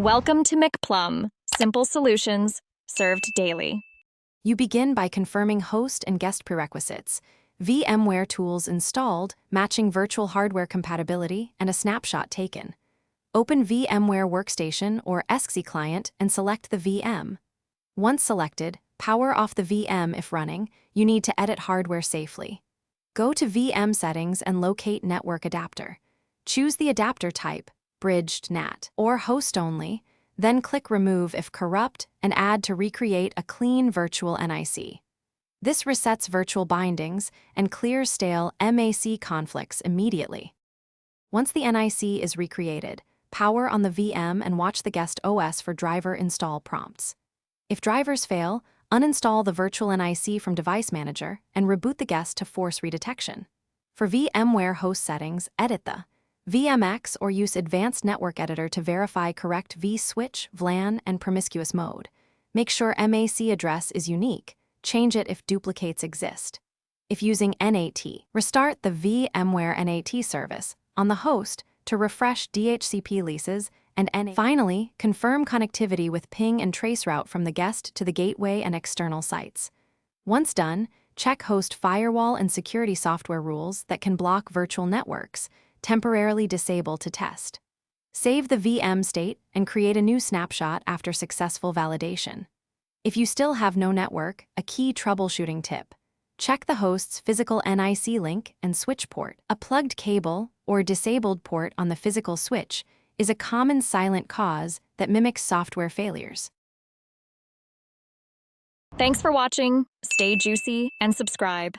Welcome to McPlum, simple solutions served daily. You begin by confirming host and guest prerequisites, VMware tools installed, matching virtual hardware compatibility, and a snapshot taken. Open VMware Workstation or ESXi client and select the VM. Once selected, power off the VM if running. You need to edit hardware safely. Go to VM settings and locate network adapter. Choose the adapter type, bridged NAT, or host only, then click Remove if corrupt and add to recreate a clean virtual NIC. This resets virtual bindings and clears stale MAC conflicts immediately. Once the NIC is recreated, power on the VM and watch the guest OS for driver install prompts. If drivers fail, uninstall the virtual NIC from Device Manager and reboot the guest to force redetection. For VMware host settings, edit the VMX or use Advanced Network Editor to verify correct vSwitch, VLAN, and promiscuous mode. Make sure MAC address is unique. Change it if duplicates exist. If using NAT, restart the VMware NAT service on the host to refresh DHCP leases and NAT. Finally, confirm connectivity with ping and traceroute from the guest to the gateway and external sites. Once done, check host firewall and security software rules that can block virtual networks. Temporarily disable to test. Save the VM state and create a new snapshot after successful validation. If you still have no network, a key troubleshooting tip. Check the host's physical NIC link and switch port. A plugged cable or disabled port on the physical switch is a common silent cause that mimics software failures. Thanks for watching. Stay juicy and subscribe.